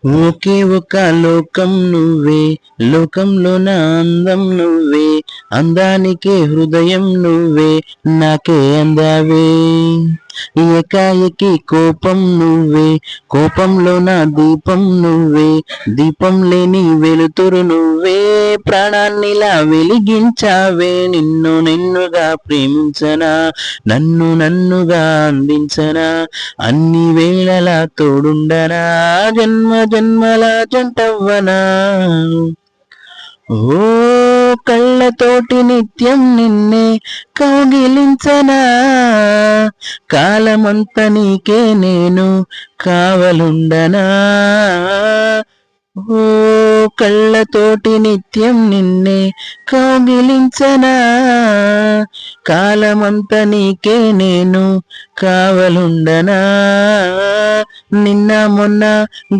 ఒకే ఒక లోకం నువ్వే, లోకంలో నా అందం నువ్వే, అందానికే హృదయం నువ్వే, నాకే అందావే. ఏకాఏకి కోపం నువ్వే, కోపంలో నా దీపం నువ్వే, దీపం లేని వెలుతురు నువ్వే, ప్రాణాన్నిలా వెలిగించావే. నిన్నుగా ప్రేమించనా, నన్నుగా అందించనా, అన్ని వేళలా తోడుండనా, జన్మ జన్మల జంటవ్వనా. ఓ కళ్ళతోటి నిత్యం నిన్నే కౌగిలించనా, కాలమంత నీకే నేను కావలుండనా. ఓ కళ్ళతోటి నిత్యం నిన్నే కౌగిలించనా, కాలమంత నీకే నేను కావలుండనా. నిన్న మొన్న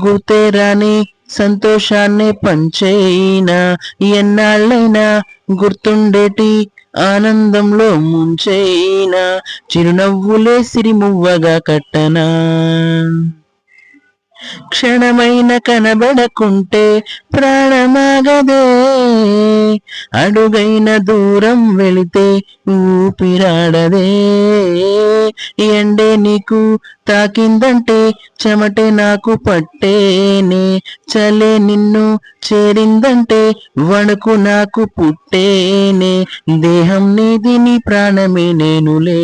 గుర్తే రాని సంతోషాన్ని పంచేయినా, ఎన్నాళ్ళైనా గుర్తుండేటి ఆనందంలో ముంచేయినా, చిరునవ్వులే సిరిమువ్వగా కట్టనా. క్షణమైన కనబడకుంటే ప్రాణమాగదే, అడుగైన దూరం వెళితే ఊపిరాడదే. ఎండే నీకు తాకిందంటే చెమటే నాకు పట్టేనే, చలే నిన్ను చేరిందంటే వణుకు నాకు పుట్టేనే, దేహం నీది నీ ప్రాణమే నేనులే.